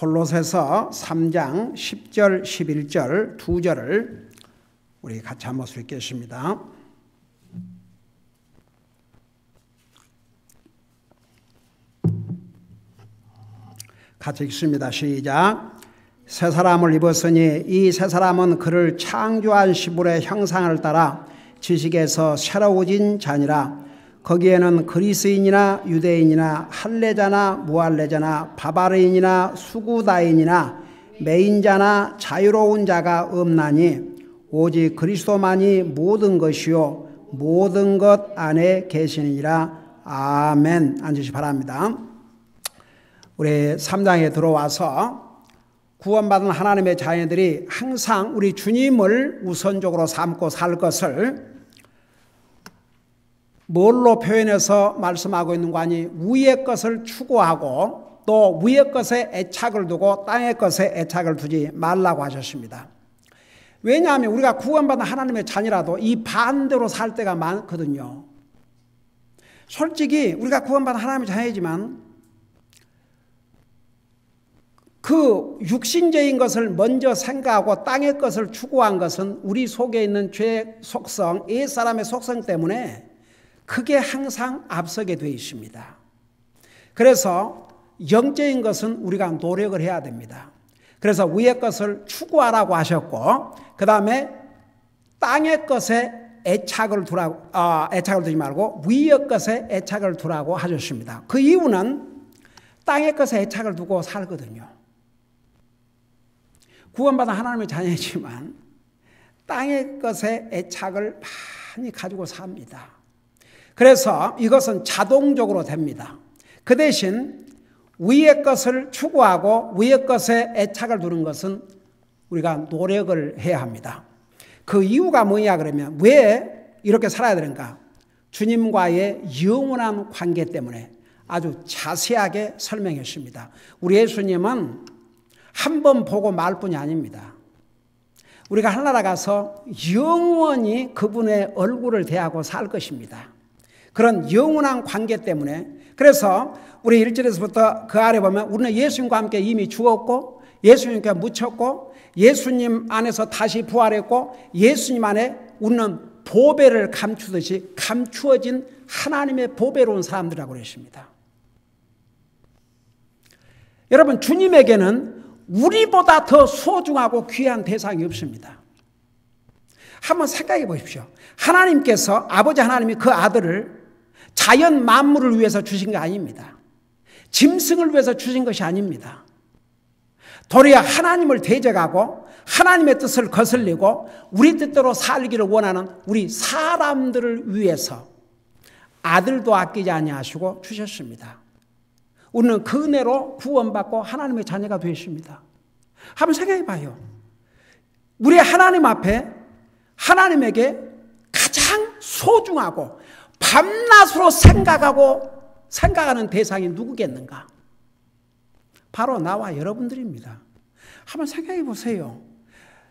골로새서 3장 10절 11절 두 절을 우리 같이 한 목소리 읽겠습니다. 같이 읽습니다. 시작. 새 사람을 입었으니 이 새 사람은 그를 창조한 시물의 형상을 따라 지식에서 새로워진 자니라. 거기에는 그리스인이나 유대인이나 할례자나 무할례자나 바바르인이나 수구다인이나 매인자나 자유로운 자가 없나니 오직 그리스도만이 모든 것이요 모든 것 안에 계시니라. 아멘. 앉으시 바랍니다. 우리 3장에 들어와서 구원받은 하나님의 자녀들이 항상 우리 주님을 우선적으로 삼고 살 것을 뭘로 표현해서 말씀하고 있는 거 아니? 위의 것을 추구하고 또 위의 것에 애착을 두고 땅의 것에 애착을 두지 말라고 하셨습니다. 왜냐하면 우리가 구원받은 하나님의 자녀라도 이 반대로 살 때가 많거든요. 솔직히 우리가 구원받은 하나님의 자녀이지만 그 육신적인 것을 먼저 생각하고 땅의 것을 추구한 것은 우리 속에 있는 죄의 속성, 옛사람의 속성 때문에 그게 항상 앞서게 되어 있습니다. 그래서 영적인 것은 우리가 노력을 해야 됩니다. 그래서 위의 것을 추구하라고 하셨고, 그 다음에 땅의 것에 애착을 두지 말고 위의 것에 애착을 두라고 하셨습니다. 그 이유는 땅의 것에 애착을 두고 살거든요. 구원받은 하나님의 자녀이지만 땅의 것에 애착을 많이 가지고 삽니다. 그래서 이것은 자동적으로 됩니다. 그 대신 위의 것을 추구하고 위의 것에 애착을 두는 것은 우리가 노력을 해야 합니다. 그 이유가 뭐냐 그러면 왜 이렇게 살아야 되는가? 주님과의 영원한 관계 때문에 아주 자세하게 설명했습니다. 우리 예수님은 한 번 보고 말 뿐이 아닙니다. 우리가 하늘나라 가서 영원히 그분의 얼굴을 대하고 살 것입니다. 그런 영원한 관계 때문에 그래서 우리 1절에서부터 그 아래 보면 우리는 예수님과 함께 이미 죽었고 예수님께 묻혔고 예수님 안에서 다시 부활했고 예수님 안에 우리는 보배를 감추듯이 감추어진 하나님의 보배로운 사람들이라고 그랬습니다. 여러분 주님에게는 우리보다 더 소중하고 귀한 대상이 없습니다. 한번 생각해 보십시오. 하나님께서 아버지 하나님이 그 아들을 자연 만물을 위해서 주신 게 아닙니다. 짐승을 위해서 주신 것이 아닙니다. 도리어 하나님을 대적하고 하나님의 뜻을 거슬리고 우리 뜻대로 살기를 원하는 우리 사람들을 위해서 아들도 아끼지 아니하시고 주셨습니다. 우리는 그 은혜로 구원받고 하나님의 자녀가 되었습니다. 한번 생각해 봐요. 우리 하나님 앞에 하나님에게 가장 소중하고 밤낮으로 생각하는 대상이 누구겠는가? 바로 나와 여러분들입니다. 한번 생각해 보세요.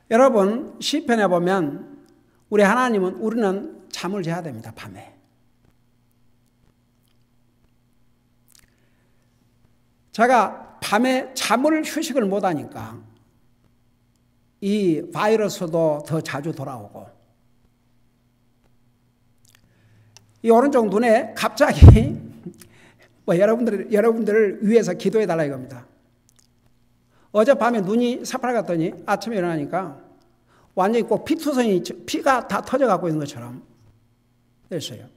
여러분 시편에 보면 우리는 잠을 자야 됩니다. 밤에. 제가 밤에 잠을 휴식을 못하니까 이 바이러스도 더 자주 돌아오고 이 오른쪽 눈에 갑자기 여러분들을 위해서 기도해 달라 이겁니다. 어젯밤에 눈이 새파랗갔더니 아침에 일어나니까 완전히 꼭 피가 다 터져갖고 있는 것처럼 됐어요.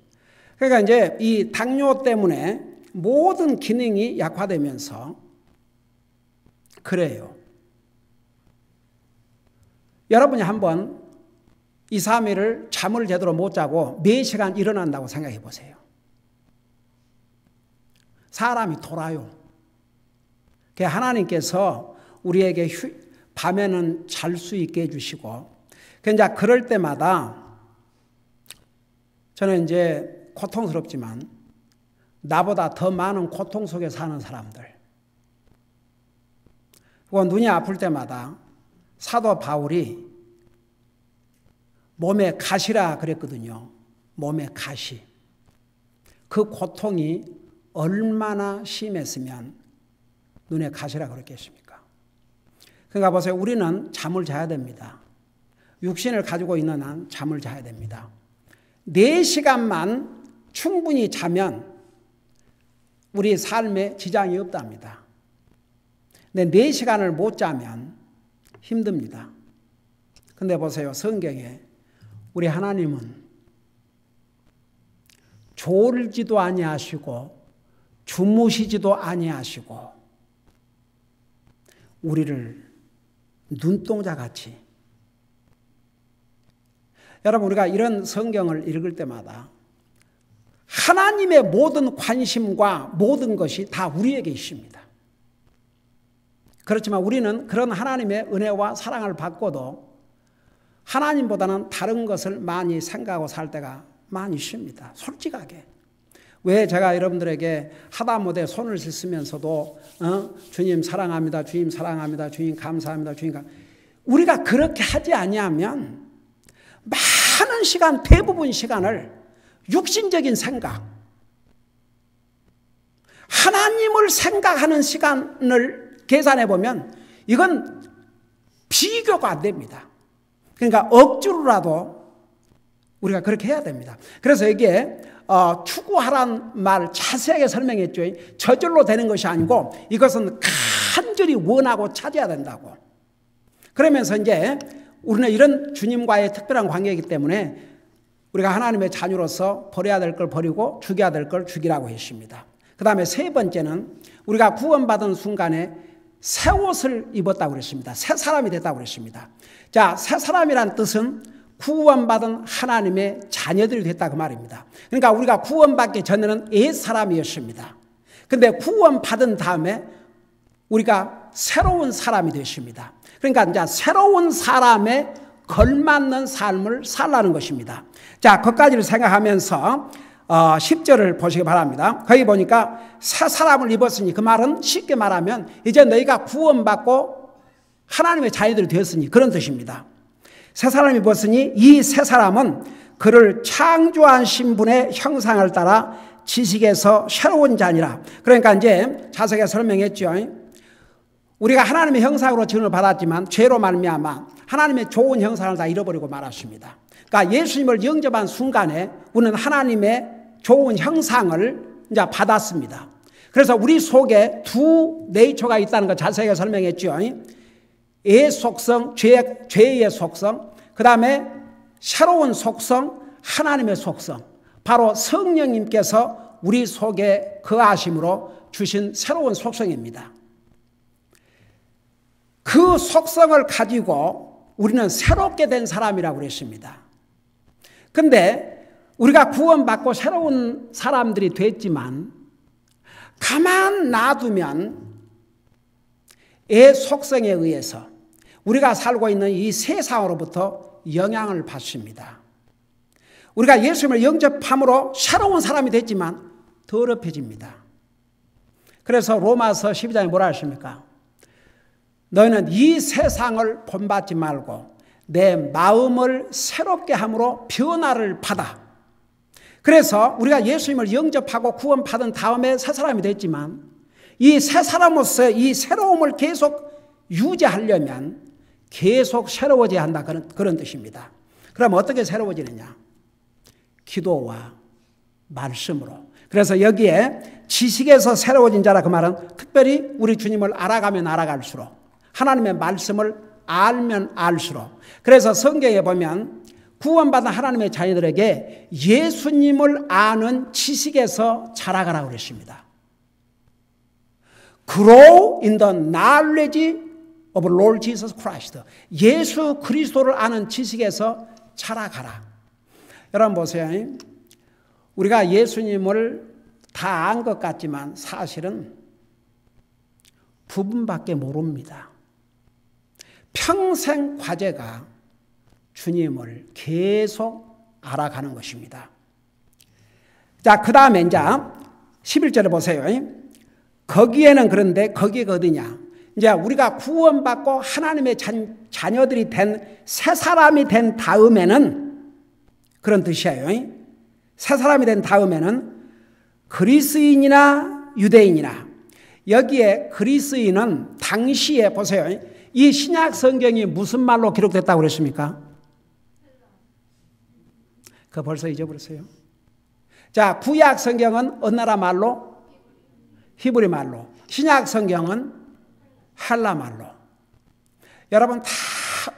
그러니까 이제 이 당뇨 때문에 모든 기능이 약화되면서 그래요. 여러분이 한번 2, 3일을 잠을 제대로 못 자고 몇 시간 일어난다고 생각해 보세요. 사람이 돌아요. 하나님께서 우리에게 밤에는 잘 수 있게 해주시고 이제 그럴 때마다 저는 이제 고통스럽지만 나보다 더 많은 고통 속에 사는 사람들 그리고 눈이 아플 때마다 사도 바울이 몸에 가시라 그랬거든요. 몸에 가시. 그 고통이 얼마나 심했으면 눈에 가시라 그랬겠습니까? 그러니까 보세요. 우리는 잠을 자야 됩니다. 육신을 가지고 있는 한 잠을 자야 됩니다. 4시간만 충분히 자면 우리 삶에 지장이 없답니다. 근데 4시간을 못 자면 힘듭니다. 근데 보세요. 성경에 우리 하나님은 졸지도 아니하시고 주무시지도 아니하시고 우리를 눈동자같이, 여러분 우리가 이런 성경을 읽을 때마다 하나님의 모든 관심과 모든 것이 다 우리에게 있습니다. 그렇지만 우리는 그런 하나님의 은혜와 사랑을 받고도 하나님보다는 다른 것을 많이 생각하고 살 때가 많이 있습니다. 솔직하게. 왜 제가 여러분들에게 하다못해 손을 씻으면서도 주님 사랑합니다, 주님 사랑합니다, 주님 감사합니다, 주님 우리가 그렇게 하지 아니하면 많은 시간, 대부분 시간을 육신적인 생각, 하나님을 생각하는 시간을 계산해 보면 이건 비교가 안 됩니다. 그러니까 억지로라도 우리가 그렇게 해야 됩니다. 그래서 이게 추구하라는 말 자세하게 설명했죠. 저절로 되는 것이 아니고 이것은 간절히 원하고 찾아야 된다고. 그러면서 이제 우리는 이런 주님과의 특별한 관계이기 때문에 우리가 하나님의 자녀로서 버려야 될 걸 버리고 죽여야 될 걸 죽이라고 했습니다. 그 다음에 세 번째는 우리가 구원받은 순간에 새 옷을 입었다고 그랬습니다. 새 사람이 됐다고 그랬습니다. 자, 새 사람이란 뜻은 구원받은 하나님의 자녀들이 됐다 그 말입니다. 그러니까 우리가 구원받기 전에는 옛사람이었습니다. 근데 구원받은 다음에 우리가 새로운 사람이 됐습니다. 그러니까 이제 새로운 사람에 걸맞는 삶을 살라는 것입니다. 자, 그것까지를 생각하면서 10절을 보시기 바랍니다. 거기 보니까 새 사람을 입었으니, 그 말은 쉽게 말하면 이제 너희가 구원받고 하나님의 자녀들이 되었으니 그런 뜻입니다. 새 사람을 입었으니 이 새 사람은 그를 창조하신 분의 형상을 따라 지식에서 새로운 자니라. 그러니까 이제 자세하게 설명했죠. 우리가 하나님의 형상으로 지음을 받았지만 죄로 말미암아 하나님의 좋은 형상을 다 잃어버리고 말았습니다. 그러니까 예수님을 영접한 순간에 우리는 하나님의 좋은 형상을 이제 받았습니다. 그래서 우리 속에 두 네이처가 있다는 걸 자세하게 설명했죠. 의 속성, 죄의 속성, 그 다음에 새로운 속성, 하나님의 속성, 바로 성령님께서 우리 속에 거하심으로 주신 새로운 속성입니다. 그 속성을 가지고 우리는 새롭게 된 사람이라고 그랬습니다. 근데 우리가 구원받고 새로운 사람들이 됐지만 가만 놔두면 의 속성에 의해서 우리가 살고 있는 이 세상으로부터 영향을 받습니다. 우리가 예수님을 영접함으로 새로운 사람이 됐지만 더럽혀집니다. 그래서 로마서 12장에 뭐라 하십니까? 너희는 이 세상을 본받지 말고 내 마음을 새롭게 함으로 변화를 받아. 그래서 우리가 예수님을 영접하고 구원받은 다음에 새 사람이 됐지만 이 새 사람으로서 이 새로움을 계속 유지하려면 계속 새로워져야 한다, 그런 뜻입니다. 그럼 어떻게 새로워지느냐? 기도와 말씀으로. 그래서 여기에 지식에서 새로워진 자라 그 말은 특별히 우리 주님을 알아가면 알아갈수록, 하나님의 말씀을 알면 알수록. 그래서 성경에 보면 구원받은 하나님의 자녀들에게 예수님을 아는 지식에서 자라가라고 그랬습니다. Grow in the knowledge of Lord Jesus Christ. 예수 그리스도를 아는 지식에서 자라가라. 여러분 보세요. 우리가 예수님을 다 안 것 같지만 사실은 부분밖에 모릅니다. 평생 과제가 주님을 계속 알아가는 것입니다. 자, 그 다음에 이제 11절에 보세요. 거기에는, 그런데 거기가 어디냐? 이제 우리가 구원받고 하나님의 자녀들이 된 새 사람이 된 다음에는, 그런 뜻이에요. 새 사람이 된 다음에는 그리스인이나 유대인이나, 여기에 그리스인은 당시에 보세요. 이 신약 성경이 무슨 말로 기록됐다고 그랬습니까? 그거 벌써 잊어버렸어요. 자, 구약 성경은 어느 나라 말로? 히브리 말로. 신약 성경은 헬라 말로. 여러분 다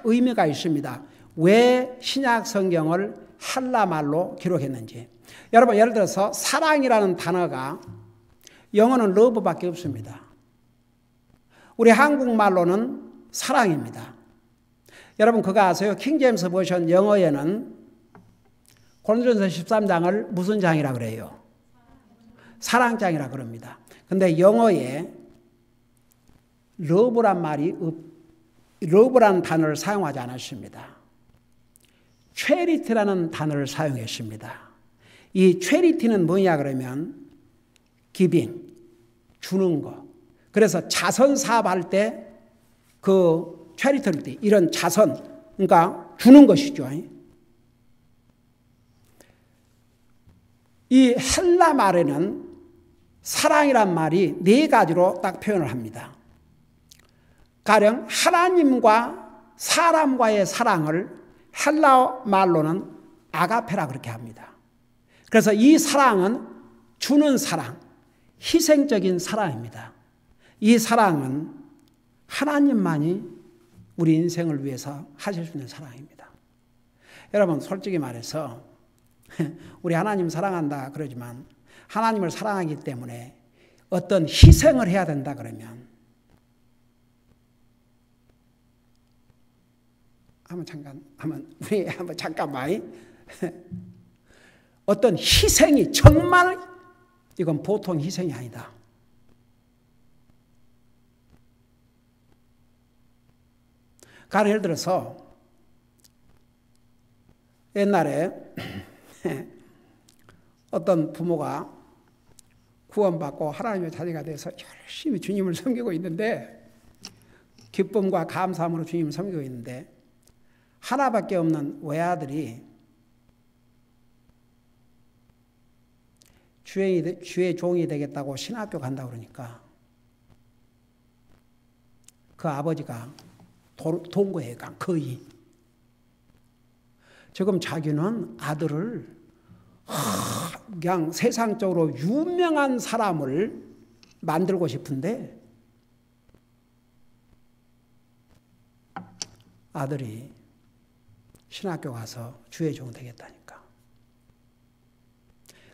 의미가 있습니다. 왜 신약 성경을 헬라 말로 기록했는지. 여러분 예를 들어서 사랑이라는 단어가 영어는 러브밖에 없습니다. 우리 한국말로는 사랑입니다. 여러분 그거 아세요? 킹제임스 버전 영어에는 고린도전서 13장을 무슨 장이라 그래요? 사랑장이라 그럽니다. 근데 영어에 러브라는 단어를 사용하지 않았습니다. charity라는 단어를 사용했습니다. 이 charity는 뭐냐 그러면 giving, 주는 거. 그래서 자선 사업할 때 그 charity, 이런 자선, 그러니까 주는 것이죠. 이 헬라 말에는 사랑이란 말이 네 가지로 딱 표현을 합니다. 가령 하나님과 사람과의 사랑을 헬라 말로는 아가페라 그렇게 합니다. 그래서 이 사랑은 주는 사랑, 희생적인 사랑입니다. 이 사랑은 하나님만이 우리 인생을 위해서 하실 수 있는 사랑입니다. 여러분 솔직히 말해서 우리 하나님 사랑한다 그러지만 하나님을 사랑하기 때문에 어떤 희생을 해야 된다 그러면 잠깐만 어떤 희생이 정말 이건 보통 희생이 아니다. 가령 예를 들어서 옛날에 어떤 부모가 구원받고 하나님의 자녀가 돼서 열심히 주님을 섬기고 있는데 기쁨과 감사함으로 주님을 섬기고 있는데 하나밖에 없는 외아들이 주의 종이 되겠다고 신학교 간다고 그러니까 그 아버지가 동거에 거의 지금 자기는 아들을 그냥 세상적으로 유명한 사람을 만들고 싶은데 아들이 신학교 가서 주의 종 되겠다니까.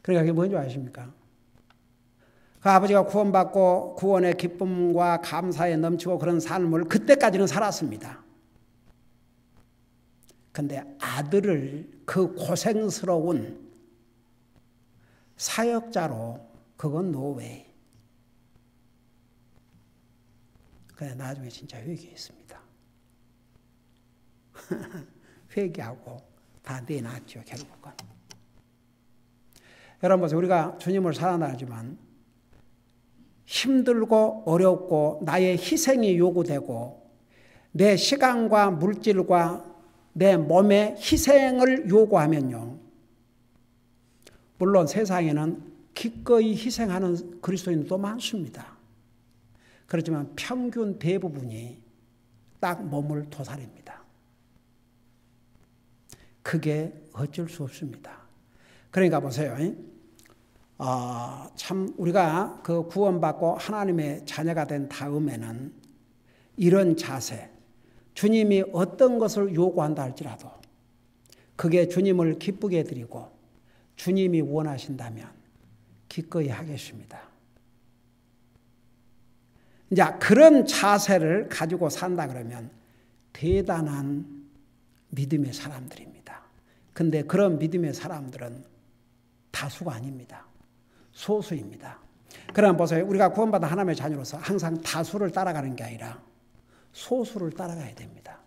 그러니까 그게 뭔지 아십니까? 그 아버지가 구원받고 구원의 기쁨과 감사에 넘치고 그런 삶을 그때까지는 살았습니다. 근데 아들을 그 고생스러운 사역자로 그건 노웨이. 근데 나중에 진짜 회개했습니다. 회개하고 다 내놨죠 결국은. 여러분 보세요. 우리가 주님을 사랑하지만 힘들고 어렵고 나의 희생이 요구되고 내 시간과 물질과 내 몸의 희생을 요구하면요. 물론 세상에는 기꺼이 희생하는 그리스도인도 많습니다. 그렇지만 평균 대부분이 딱 몸을 토살입니다. 그게 어쩔 수 없습니다. 그러니까 보세요. 참 우리가 그 구원받고 하나님의 자녀가 된 다음에는 이런 자세, 주님이 어떤 것을 요구한다 할지라도 그게 주님을 기쁘게 해드리고 주님이 원하신다면 기꺼이 하겠습니다. 이제 그런 자세를 가지고 산다 그러면 대단한 믿음의 사람들입니다. 근데 그런 믿음의 사람들은 다수가 아닙니다. 소수입니다. 그러나 보세요. 우리가 구원받은 하나님의 자녀로서 항상 다수를 따라가는 게 아니라 소수를 따라가야 됩니다.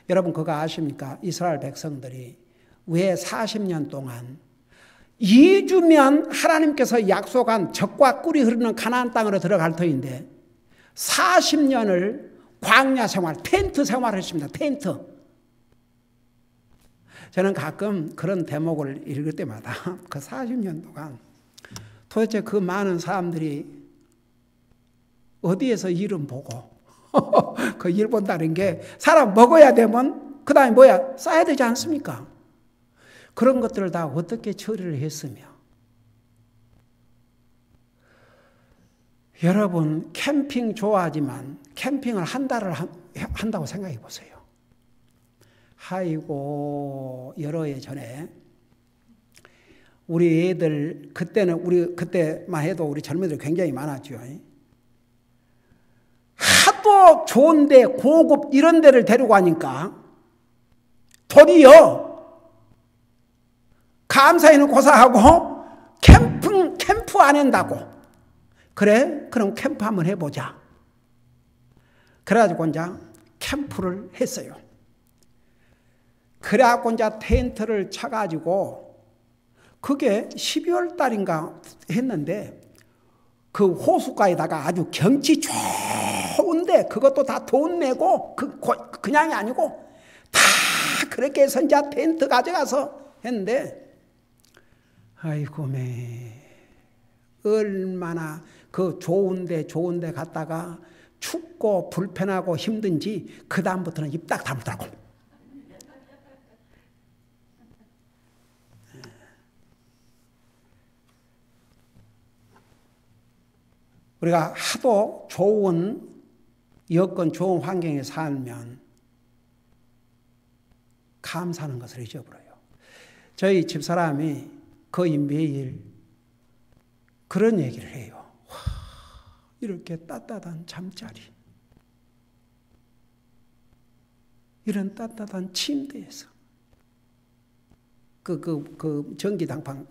여러분 그거 아십니까? 이스라엘 백성들이 왜 40년 동안 2주면 하나님께서 약속한 젖과 꿀이 흐르는 가나안 땅으로 들어갈 터인데 40년을 광야 생활, 텐트 생활을 했습니다. 텐트. 저는 가끔 그런 대목을 읽을 때마다 그 40년 동안 도대체 그 많은 사람들이 어디에서 이름 보고 그 일 본다는 게 사람 먹어야 되면 그 다음에 뭐야? 싸야 되지 않습니까? 그런 것들을 다 어떻게 처리를 했으며. 여러분 캠핑 좋아하지만 캠핑을 한 달을 한다고 생각해 보세요. 아이고 여러 해 전에 우리 애들 그때만 해도 우리 젊은이들 굉장히 많았죠. 하도 좋은데 고급 이런 데를 데리고 가니까 도리어 감사에는 고사하고 캠프 안 한다고. 그래? 그럼 캠프 한번 해보자. 그래가지고 이제 캠프를 했어요. 그래갖고 이제 텐트를 쳐가지고 그게 12월 달인가 했는데 그 호숫가에다가 아주 경치 좋은데 그것도 다 돈 내고 그냥이 아니고 다 그렇게 해서 이제 텐트 가져가서 했는데 아이고 얼마나 그 좋은데 갔다가 춥고 불편하고 힘든지 그 다음부터는 입 딱 다물더라고. 우리가 하도 좋은 여건 좋은 환경에 살면 감사하는 것을 잊어버려요. 저희 집사람이 거의 매일 그런 얘기를 해요. 와, 이렇게 따뜻한 잠자리, 이런 따뜻한 침대에서 그 전기장판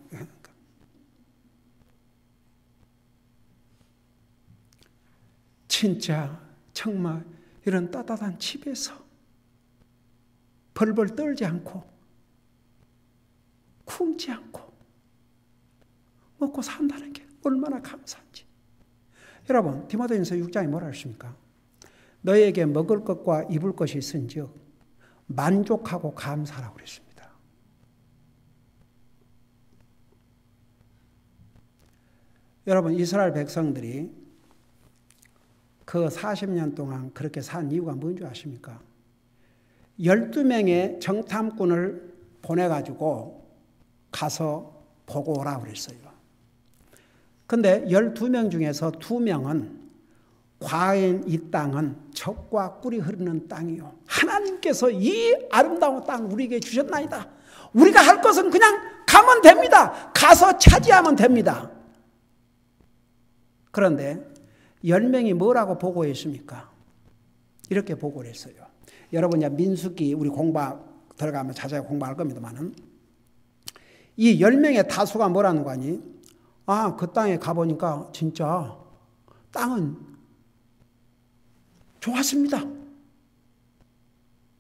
진짜 정말 이런 따뜻한 집에서 벌벌 떨지 않고 굶지 않고 먹고 산다는 게 얼마나 감사한지. 여러분 디모데전서 6장에 뭐라 했습니까? 너에게 먹을 것과 입을 것이 있은즉 만족하고 감사하라고 그랬습니다. 여러분 이스라엘 백성들이 그 40년 동안 그렇게 산 이유가 뭔지 아십니까? 12명의 정탐꾼을 보내가지고 가서 보고 오라고 그랬어요. 근데 12명 중에서 2명은 과연 이 땅은 젖과 꿀이 흐르는 땅이요. 하나님께서 이 아름다운 땅 우리에게 주셨나이다. 우리가 할 것은 그냥 가면 됩니다. 가서 차지하면 됩니다. 그런데 10명이 뭐라고 보고했습니까? 이렇게 보고를 했어요. 여러분 민수기 우리 들어가면 자세히 공부할 겁니다만은 이 10명의 다수가 뭐라는 거 아니? 아, 그 땅에 가보니까 진짜 땅은 좋았습니다.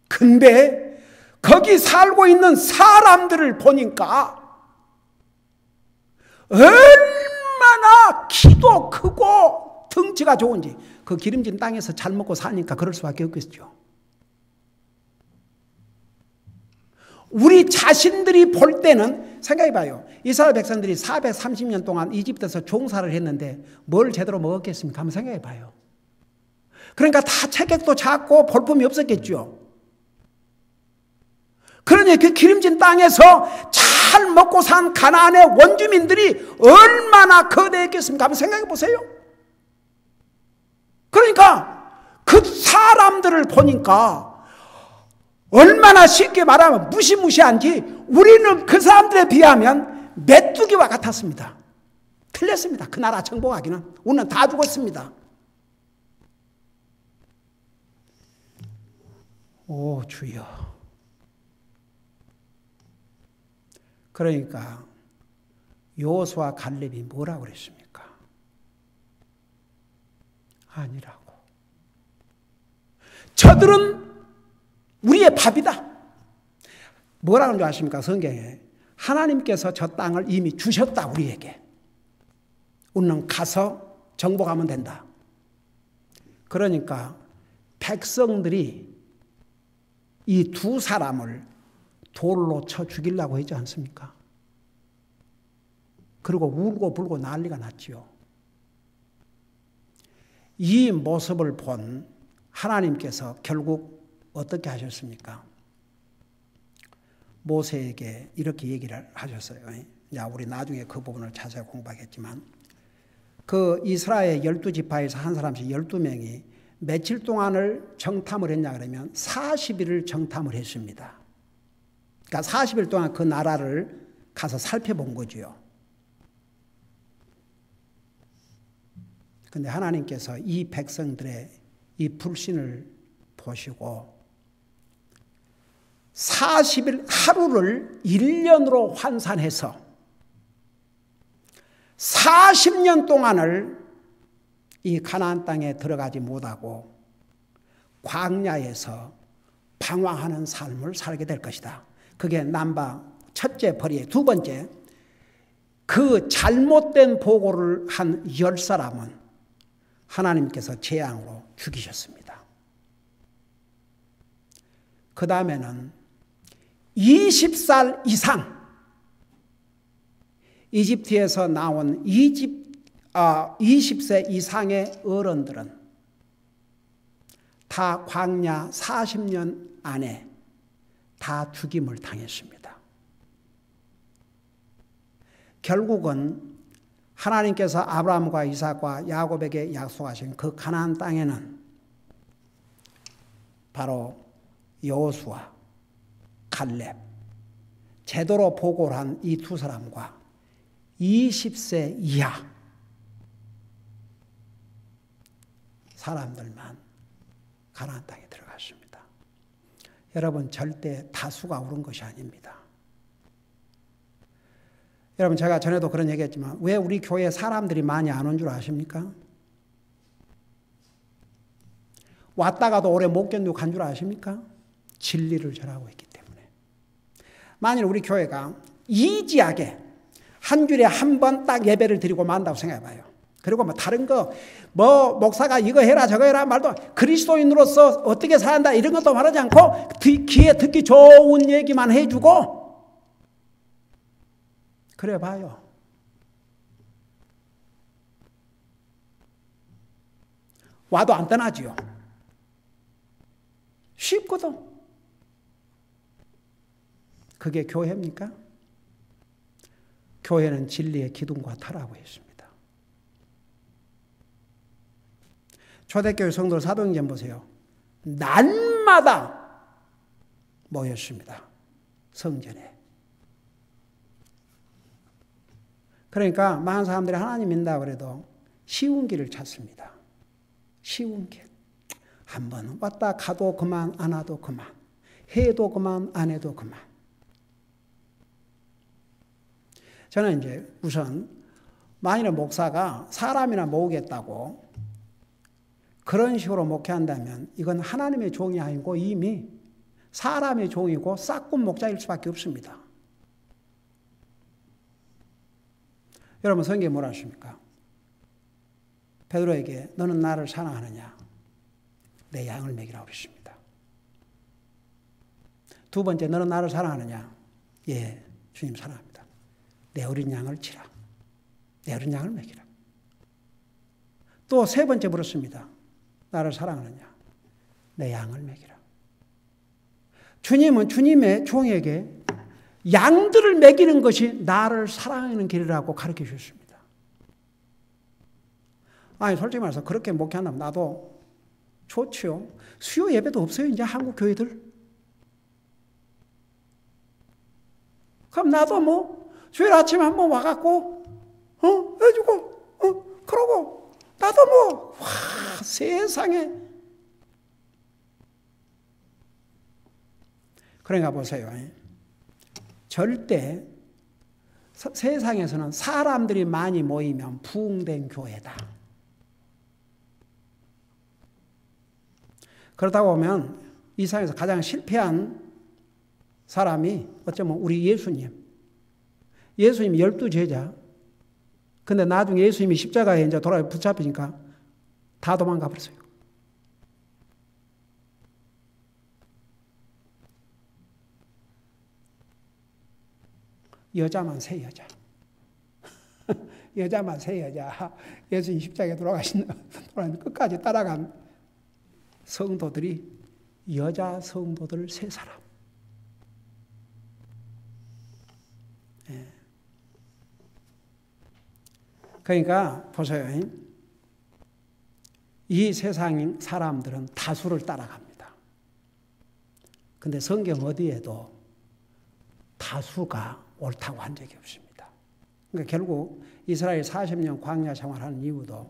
근데 거기 살고 있는 사람들을 보니까 얼마나 키도 크고 덩치가 좋은지 그 기름진 땅에서 잘 먹고 사니까 그럴 수밖에 없겠죠. 우리 자신들이 볼 때는 생각해봐요. 이스라엘 백성들이 430년 동안 이집트에서 종살을 했는데 뭘 제대로 먹었겠습니까? 한번 생각해봐요. 그러니까 다 체격도 작고 볼품이 없었겠죠. 그러니 그 기름진 땅에서 잘 먹고 산 가나안의 원주민들이 얼마나 거대했겠습니까? 한번 생각해보세요. 그러니까 그 사람들을 보니까 얼마나 쉽게 말하면 무시무시한지 우리는 그 사람들에 비하면 메뚜기와 같았습니다. 틀렸습니다. 그 나라 정복하기는. 우리는 다 죽었습니다. 오 주여. 그러니까 여호수아 갈렙이 뭐라고 그랬습니까? 아니라고. 저들은 우리의 밥이다. 뭐라는 줄 아십니까? 성경에 하나님께서 저 땅을 이미 주셨다 우리에게. 우리는 가서 정복하면 된다. 그러니까 백성들이 이 두 사람을 돌로 쳐 죽이려고 했지 않습니까? 그리고 울고 불고 난리가 났지요. 이 모습을 본 하나님께서 결국 어떻게 하셨습니까? 모세에게 이렇게 얘기를 하셨어요. 야, 우리 나중에 그 부분을 자세히 공부하겠지만 그 이스라엘 12지파에서 한 사람씩 12명이 며칠 동안을 정탐을 했냐 그러면 40일을 정탐을 했습니다. 그러니까 40일 동안 그 나라를 가서 살펴본 거지요. 그런데 하나님께서 이 백성들의 이 불신을 보시고 40일 하루를 1년으로 환산해서 40년 동안을 이 가나안 땅에 들어가지 못하고 광야에서 방황하는 삶을 살게 될 것이다. 그게 남바 첫째 벌이에 두 번째, 그 잘못된 보고를 한 10사람은 하나님께서 재앙으로 죽이셨습니다. 그 다음에는 20살 이상 이집트에서 나온 20세 이상의 어른들은 다 광야 40년 안에 다 죽임을 당했습니다. 결국은 하나님께서 아브라함과 이삭과 야곱에게 약속하신 그 가나안 땅에는 바로 여호수아, 갈렙, 제대로 보고를 한 이 두 사람과 20세 이하 사람들만 가나안 땅에 들어갔습니다. 여러분, 절대 다수가 오른 것이 아닙니다. 여러분, 제가 전에도 그런 얘기했지만 왜 우리 교회에 사람들이 많이 안 온 줄 아십니까? 왔다가도 오래 못 견디고 간 줄 아십니까? 진리를 전하고 있기 때문에. 만일 우리 교회가 이지하게 한 주일에 한 번 딱 예배를 드리고 만다고 생각해봐요. 그리고 뭐 다른 거, 뭐 목사가 이거 해라 저거 해라 말도, 그리스도인으로서 어떻게 산다 이런 것도 말하지 않고 귀에 듣기 좋은 얘기만 해주고 그래 봐요. 와도 안 떠나지요. 쉽거든. 그게 교회입니까? 교회는 진리의 기둥과 터라고 했습니다. 초대교회 성도들 사도행전 보세요. 날마다 모였습니다. 성전에. 그러니까 많은 사람들이 하나님 믿는다 그래도 쉬운 길을 찾습니다. 쉬운 길. 한번 왔다 가도 그만, 안 와도 그만. 해도 그만, 안 해도 그만. 저는 이제 우선 만일에 목사가 사람이나 모으겠다고 그런 식으로 목회한다면 이건 하나님의 종이 아니고 이미 사람의 종이고 싹군 목자일 수밖에 없습니다. 여러분, 성경에 뭐라 하십니까? 베드로에게 너는 나를 사랑하느냐? 내 양을 먹이라고 그랬습니다. 두 번째, 너는 나를 사랑하느냐? 예, 주님 사랑합니다. 내 어린 양을 치라. 내 어린 양을 먹이라. 또 세 번째 물었습니다. 나를 사랑하느냐? 내 양을 먹이라. 주님은 주님의 종에게 양들을 먹이는 것이 나를 사랑하는 길이라고 가르쳐 주셨습니다. 아니, 솔직히 말해서 그렇게 목회한다면 나도 좋지요. 수요 예배도 없어요, 이제 한국 교회들. 그럼 나도 뭐 주일 아침에 한번 와갖고 해주고 그러고 나도 뭐 세상에. 그러니까 보세요. 절대 세상에서는 사람들이 많이 모이면 부흥된 교회다. 그러다 보면 이 세상에서 가장 실패한 사람이 어쩌면 우리 예수님. 예수님 12제자. 근데 나중에 예수님이 십자가에 이제 돌아 붙잡히니까 다 도망가 버렸어요. 여자만 세 여자. 여자만 세 여자. 예수님 십자가에 돌아가신 끝까지 따라간 성도들이 여자 성도들 3사람. 예. 그러니까 보세요. 이 세상 사람들은 다수를 따라갑니다. 근데 성경 어디에도 다수가 옳다고 한 적이 없습니다. 그러니까 결국 이스라엘 40년 광야 생활하는 이유도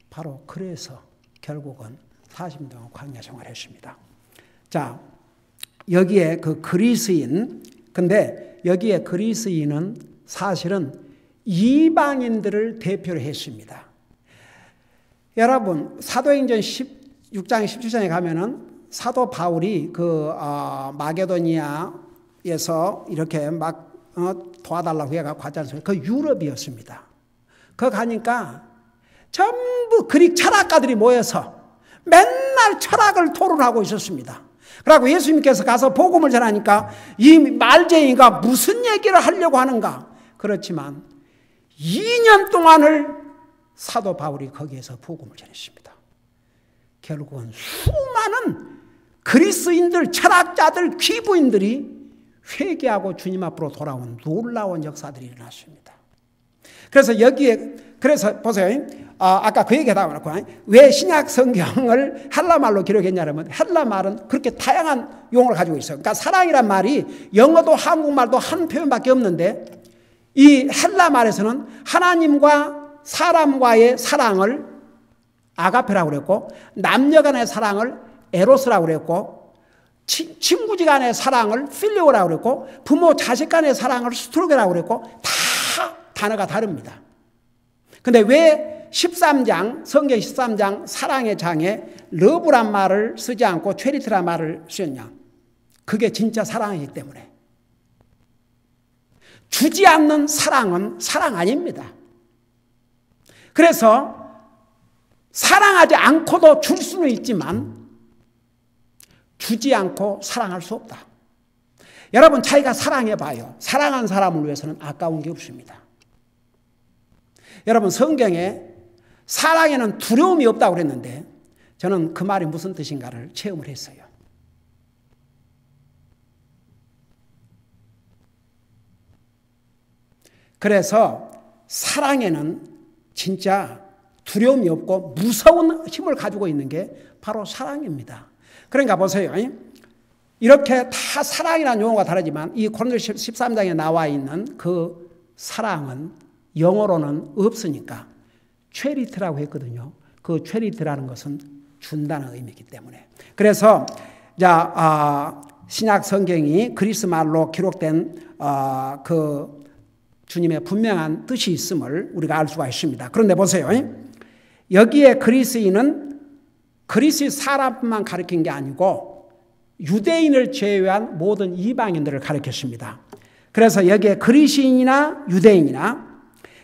바로 그래서 결국은 40년 동안 광야 생활했습니다. 자, 여기에 그 그리스인, 근데 여기에 그리스인은 사실은 이방인들을 대표로 했습니다. 여러분, 사도행전 16장 17장에 가면은 사도 바울이 그 마게도니아에서 이렇게 막 도와달라고 해가지고 갔지 않습니까? 그 유럽이었습니다. 그 가니까 전부 그릭 철학가들이 모여서 맨날 철학을 토론하고 있었습니다. 그리고 예수님께서 가서 복음을 전하니까 이 말쟁이가 무슨 얘기를 하려고 하는가? 그렇지만 2년 동안을 사도 바울이 거기에서 복음을 전했습니다. 결국은 수많은 그리스인들, 철학자들, 귀부인들이 회개하고 주님 앞으로 돌아온 놀라운 역사들이 일어났습니다. 그래서 여기에, 그래서 보세요. 아까 그 얘기 하다 놓고 왜 신약 성경을 헬라말로 기록했냐면 헬라말은 그렇게 다양한 용어를 가지고 있어요. 그러니까 사랑이란 말이 영어도 한국말도 한 표현밖에 없는데 이 헬라말에서는 하나님과 사람과의 사랑을 아가페라고 그랬고 남녀 간의 사랑을 에로스라고 그랬고 친구지 간의 사랑을 필리오라고 그랬고 부모 자식 간의 사랑을 스트로게라고 그랬고 다 단어가 다릅니다. 근데 왜 13장, 성경 13장 사랑의 장에 러브란 말을 쓰지 않고 체리티란 말을 쓰였냐? 그게 진짜 사랑이기 때문에. 주지 않는 사랑은 사랑 아닙니다. 그래서 사랑하지 않고도 줄 수는 있지만 주지 않고 사랑할 수 없다. 여러분 자기가 사랑해봐요. 사랑한 사람을 위해서는 아까운 게 없습니다. 여러분 성경에 사랑에는 두려움이 없다고 그랬는데 저는 그 말이 무슨 뜻인가를 체험을 했어요. 그래서 사랑에는 진짜 두려움이 없고 무서운 힘을 가지고 있는 게 바로 사랑입니다. 그러니까 보세요. 이렇게 다 사랑이라는 용어가 다르지만 이 고린도서 13장에 나와 있는 그 사랑은 영어로는 없으니까 체리티라고 했거든요. 그 체리티라는 것은 준다는 의미이기 때문에. 그래서 신약 성경이 그리스 말로 기록된 그 주님의 분명한 뜻이 있음을 우리가 알 수가 있습니다. 그런데 보세요. 여기에 그리스인은 그리스 사람만 가리킨 게 아니고 유대인을 제외한 모든 이방인들을 가리켰습니다. 그래서 여기에 그리스인이나 유대인이나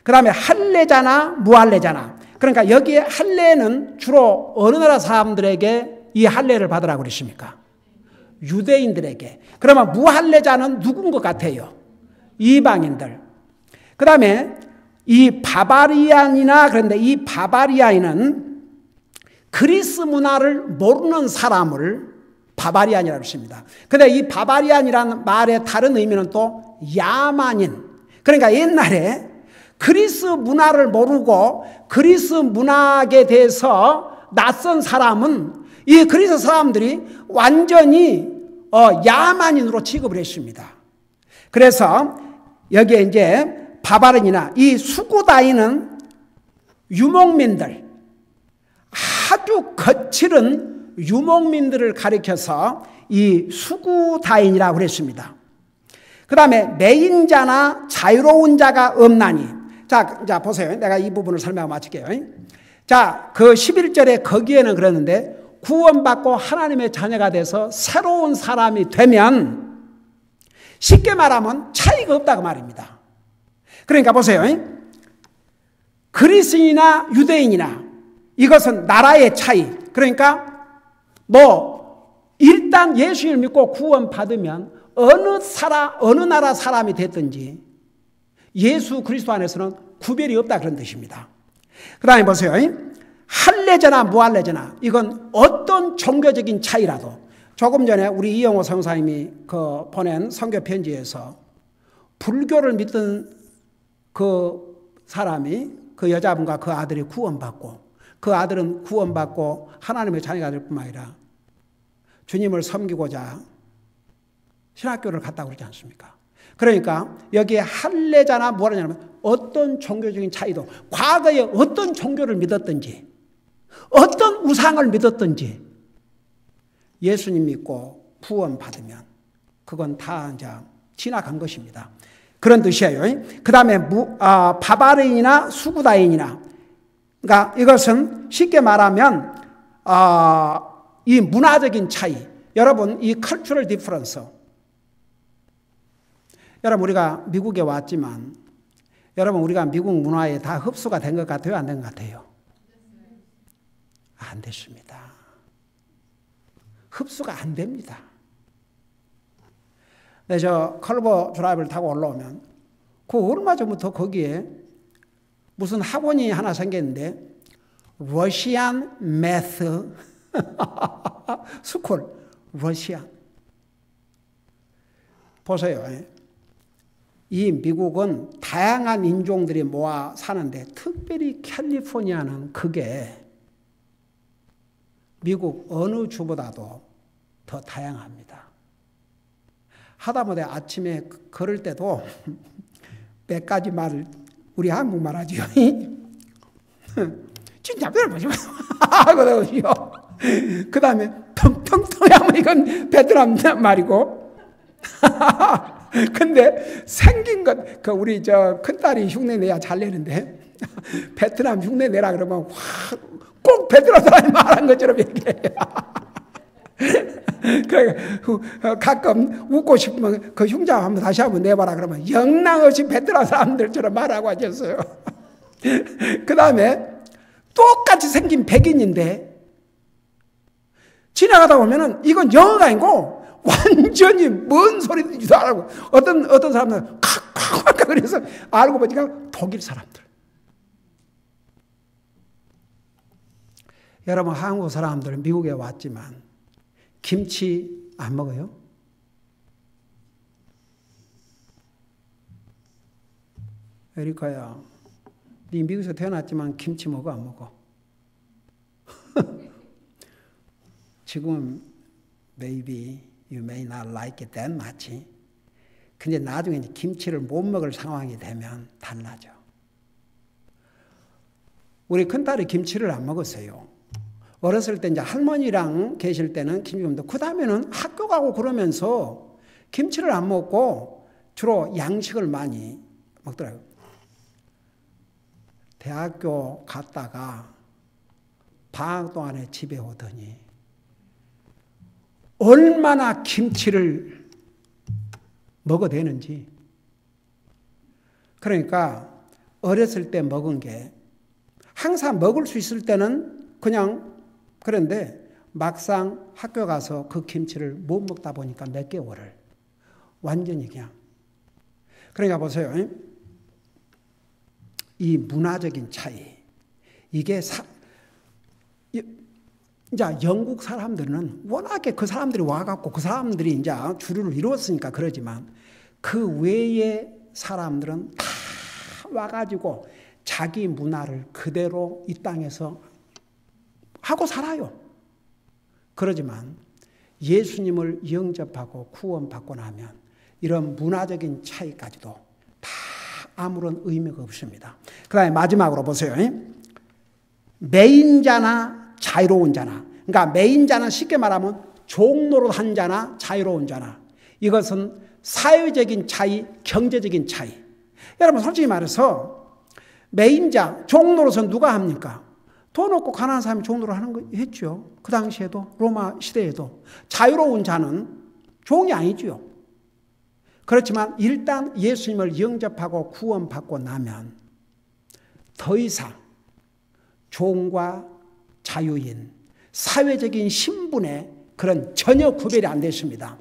그 다음에 할례자나 무할례자나, 그러니까 여기에 할례는 주로 어느 나라 사람들에게 이 할례를 받으라고 그러십니까? 유대인들에게. 그러면 무할례자는 누군 것 같아요? 이방인들. 그 다음에 이 바바리안이나, 그런데 이 바바리안은 그리스 문화를 모르는 사람을 바바리안이라고 했습니다. 그런데 이 바바리안이라는 말의 다른 의미는 또 야만인. 그러니까 옛날에 그리스 문화를 모르고 그리스 문학에 대해서 낯선 사람은 이 그리스 사람들이 완전히 야만인으로 취급을 했습니다. 그래서 여기에 이제 바바른이나 이 수구다인은 유목민들, 아주 거칠은 유목민들을 가리켜서 이 수구다인이라고 그랬습니다. 그 다음에 매인자나 자유로운 자가 없나니. 자, 보세요. 내가 이 부분을 설명하고 마칠게요. 자, 그 11절에 거기에는 그러는데 구원받고 하나님의 자녀가 돼서 새로운 사람이 되면 쉽게 말하면 차이가 없다고 말입니다. 그러니까 보세요. 그리스인이나 유대인이나 이것은 나라의 차이. 그러니까 일단 예수를 믿고 구원받으면 어느 나라 사람이 됐든지 예수 그리스도 안에서는 구별이 없다 그런 뜻입니다. 그 다음에 보세요. 할례자나 무할례자나 이건 어떤 종교적인 차이라도 조금 전에 우리 이영호 성사님이 보낸 선교 편지에서 불교를 믿던 그 사람이 그 여자분과 그 아들이 구원받고 그 아들은 구원받고 하나님의 자녀가 될 뿐만 아니라 주님을 섬기고자 신학교를 갔다고 그러지 않습니까? 그러니까 여기에 할례자나 무할례자는 어떤 종교적인 차이도 과거에 어떤 종교를 믿었든지 어떤 우상을 믿었든지 예수님 믿고 구원받으면 그건 다 이제 지나간 것입니다. 그런 뜻이에요. 그 다음에 바바르인이나 수구다인이나 그러니까 이것은 쉽게 말하면 이 문화적인 차이. 여러분 이 cultural difference. 여러분 우리가 미국에 왔지만 여러분 우리가 미국 문화에 다 흡수가 된 것 같아요? 안 된 것 같아요? 안 됐습니다. 흡수가 안 됩니다. 네, 저 컬버 드라이브를 타고 올라오면 그 얼마 전부터 거기에 무슨 학원이 하나 생겼는데 러시안 매스 스쿨 러시안 보세요. 이 미국은 다양한 인종들이 모아 사는데 특별히 캘리포니아는 그게 미국 어느 주보다도 더 다양합니다. 하다못해 아침에 걸을 때도 몇 가지 말을 우리 한국말 하죠. 진짜 별보지 마. 하거든요. 그 다음에 텅텅텅 하면 이건 베트남 말이고. 근데 생긴 것, 우리 큰딸이 흉내 내야 잘 내는데, 베트남 흉내 내라 그러면 꼭 베트남 사람이 말한 것처럼 얘기해요. 그러니까 가끔 웃고 싶으면 그 흉자 한번 다시 한번 내봐라 그러면 영락없이 베트남 사람들처럼 말하고 하셨어요. 그 다음에 똑같이 생긴 백인인데 지나가다 보면은 이건 영어가 아니고 완전히 뭔 소리인지도 안 하고 어떤 사람들은 칵칵칵 그래서 알고 보니까 독일 사람들. 여러분 한국 사람들은 미국에 왔지만 김치 안 먹어요? 에리카야, 네 미국에서 태어났지만 김치 먹어 안 먹어? 지금 maybe you may not like it that much. 근데 나중에 김치를 못 먹을 상황이 되면 달라져. 우리 큰딸이 김치를 안 먹었어요. 어렸을 때 이제 할머니랑 계실 때는 김치 먹는데 그 다음에는 학교 가고 그러면서 김치를 안 먹고 주로 양식을 많이 먹더라고요. 대학교 갔다가 방학 동안에 집에 오더니 얼마나 김치를 먹어대는지. 그러니까 어렸을 때 먹은 게 항상 먹을 수 있을 때는 그냥 그런데 막상 학교 가서 그 김치를 못 먹다 보니까 몇 개월을 완전히 그냥. 그러니까 보세요. 이 문화적인 차이. 이게 이제 영국 사람들은 워낙에 그 사람들이 와갖고 그 사람들이 이제 주류를 이루었으니까 그러지만 그 외의 사람들은 다 와가지고 자기 문화를 그대로 이 땅에서 하고 살아요. 그러지만 예수님을 영접하고 구원받고 나면 이런 문화적인 차이까지도 다 아무런 의미가 없습니다. 그 다음에 마지막으로 보세요. 매인자나 자유로운 자나. 그러니까 매인자는 쉽게 말하면 종노릇한 자나 자유로운 자나. 이것은 사회적인 차이, 경제적인 차이. 여러분 솔직히 말해서 매인자, 종노릇은 누가 합니까? 돈 없고 가난한 사람이 종노릇 하는 거 했죠. 그 당시에도 로마 시대에도. 자유로운 자는 종이 아니죠. 그렇지만 일단 예수님을 영접하고 구원받고 나면 더 이상 종과 자유인, 사회적인 신분의 그런 전혀 구별이 안 됐습니다.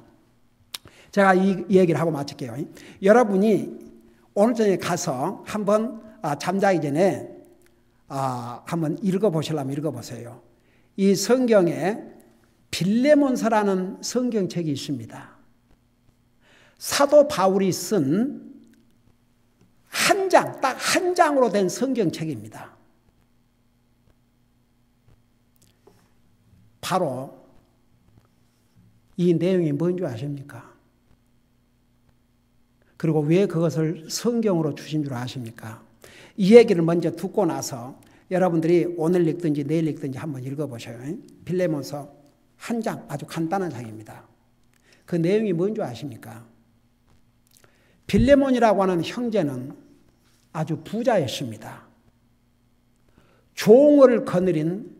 제가 이 얘기를 하고 마칠게요. 여러분이 오늘 저녁에 가서 한번 잠자기 전에 한번 읽어보시려면 읽어보세요. 이 성경에 빌레몬서라는 성경책이 있습니다. 사도 바울이 쓴 한 장, 딱 한 장으로 된 성경책입니다. 바로 이 내용이 뭔지 아십니까? 그리고 왜 그것을 성경으로 주신 줄 아십니까? 이 얘기를 먼저 듣고 나서 여러분들이 오늘 읽든지 내일 읽든지 한번 읽어보셔요. 빌레몬서 한 장, 아주 간단한 장입니다. 그 내용이 뭔지 아십니까? 빌레몬이라고 하는 형제는 아주 부자였습니다. 종을 거느린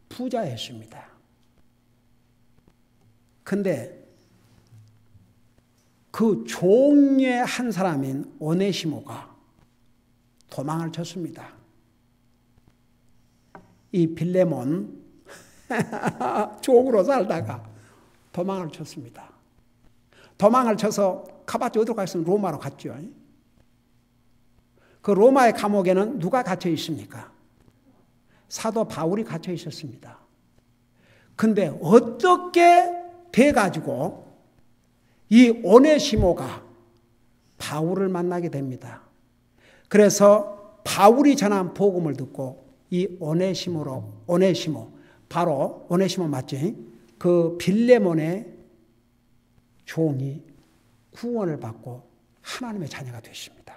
부자였습니다. 근데 그 종의 한 사람인 오네시모가 도망을 쳤습니다. 이 빌레몬 종으로 살다가 도망을 쳤습니다. 도망을 쳐서 가봤죠. 어디로 갔으면 로마로 갔죠. 그 로마의 감옥에는 누가 갇혀 있습니까? 사도 바울이 갇혀 있었습니다. 근데 어떻게 돼가지고 이 오네시모가 바울을 만나게 됩니다. 그래서 바울이 전한 복음을 듣고 이 오네시모, 바로 오네시모 맞지? 그 빌레몬의 종이 구원을 받고 하나님의 자녀가 됐습니다.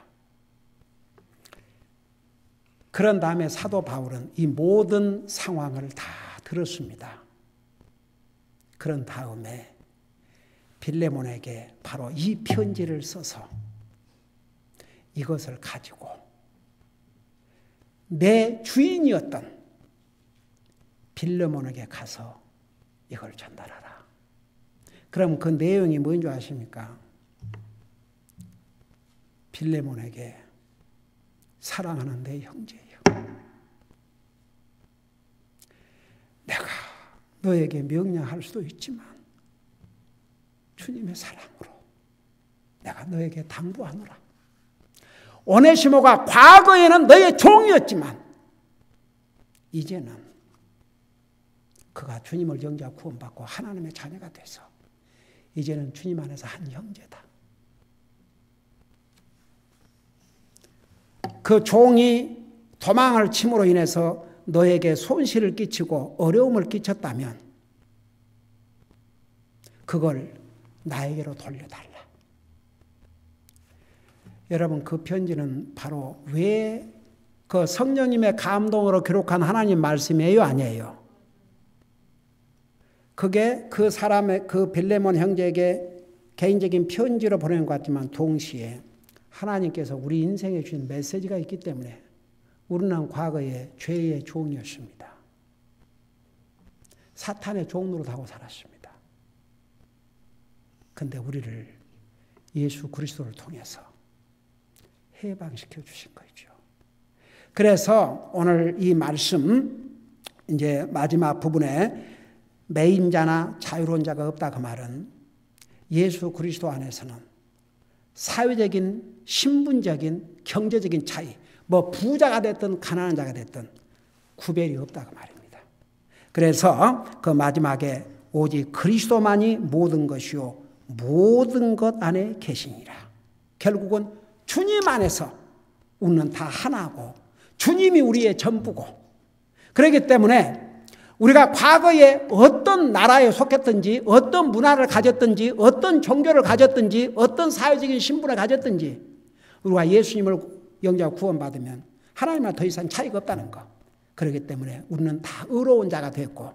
그런 다음에 사도 바울은 이 모든 상황을 다 들었습니다. 그런 다음에 빌레몬에게 바로 이 편지를 써서 이것을 가지고 내 주인이었던 빌레몬에게 가서 이걸 전달하라. 그럼 그 내용이 뭔지 아십니까? 빌레몬에게 사랑하는 내 형제여, 내가 너에게 명령할 수도 있지만 주님의 사랑으로 내가 너에게 당부하노라. 오네시모가 과거에는 너의 종이었지만 이제는 그가 주님을 영접하고 구원받고 하나님의 자녀가 돼서 이제는 주님 안에서 한 형제다. 그 종이 도망을 침으로 인해서 너에게 손실을 끼치고 어려움을 끼쳤다면 그걸 나에게로 돌려달라. 여러분, 그 편지는 바로 왜 그 성령님의 감동으로 기록한 하나님 말씀이에요, 아니에요? 그게 그 사람의 그 빌레몬 형제에게 개인적인 편지로 보낸 것 같지만 동시에 하나님께서 우리 인생에 주신 메시지가 있기 때문에 우리는 과거에 죄의 종이었습니다. 사탄의 종 노릇하고 살았습니다. 그런데 우리를 예수 그리스도를 통해서 해방시켜 주신 거죠. 그래서 오늘 이 말씀 이제 마지막 부분에 매임자나 자유로운 자가 없다 그 말은 예수 그리스도 안에서는 사회적인, 신분적인, 경제적인 차이, 뭐 부자가 됐든 가난한 자가 됐든 구별이 없다 그 말입니다. 그래서 그 마지막에 오직 그리스도만이 모든 것이요 모든 것 안에 계시니라. 결국은 주님 안에서 우리는 다 하나고 주님이 우리의 전부고, 그렇기 때문에 우리가 과거에 어떤 나라에 속했든지 어떤 문화를 가졌든지 어떤 종교를 가졌든지 어떤 사회적인 신분을 가졌든지 우리가 예수님을 영접하고 구원받으면 하나님과 더 이상 차이가 없다는 것. 그렇기 때문에 우리는 다 의로운 자가 됐고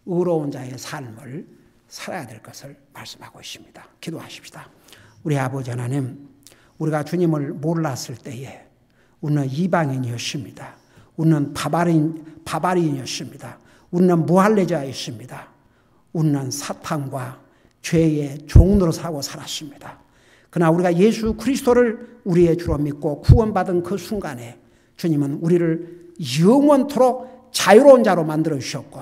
의로운 자의 삶을 살아야 될 것을 말씀하고 있습니다. 기도하십시다. 우리 아버지 하나님, 우리가 주님을 몰랐을 때에 우리는 이방인이었습니다. 우리는 바바리인이었습니다. 우리는 무할례자였습니다. 우리는 사탄과 죄의 종로로 살고 살았습니다. 그러나 우리가 예수 그리스도를 우리의 주로 믿고 구원받은 그 순간에 주님은 우리를 영원토록 자유로운 자로 만들어 주셨고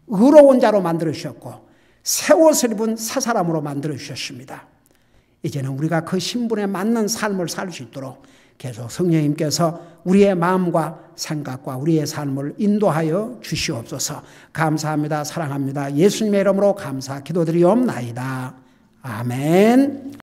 의로운 자로 만들어 주셨고 새 옷을 입은 새 사람으로 만들어 주셨습니다. 이제는 우리가 그 신분에 맞는 삶을 살 수 있도록 계속 성령님께서 우리의 마음과 생각과 우리의 삶을 인도하여 주시옵소서. 감사합니다. 사랑합니다. 예수님의 이름으로 감사 기도드리옵나이다. 아멘.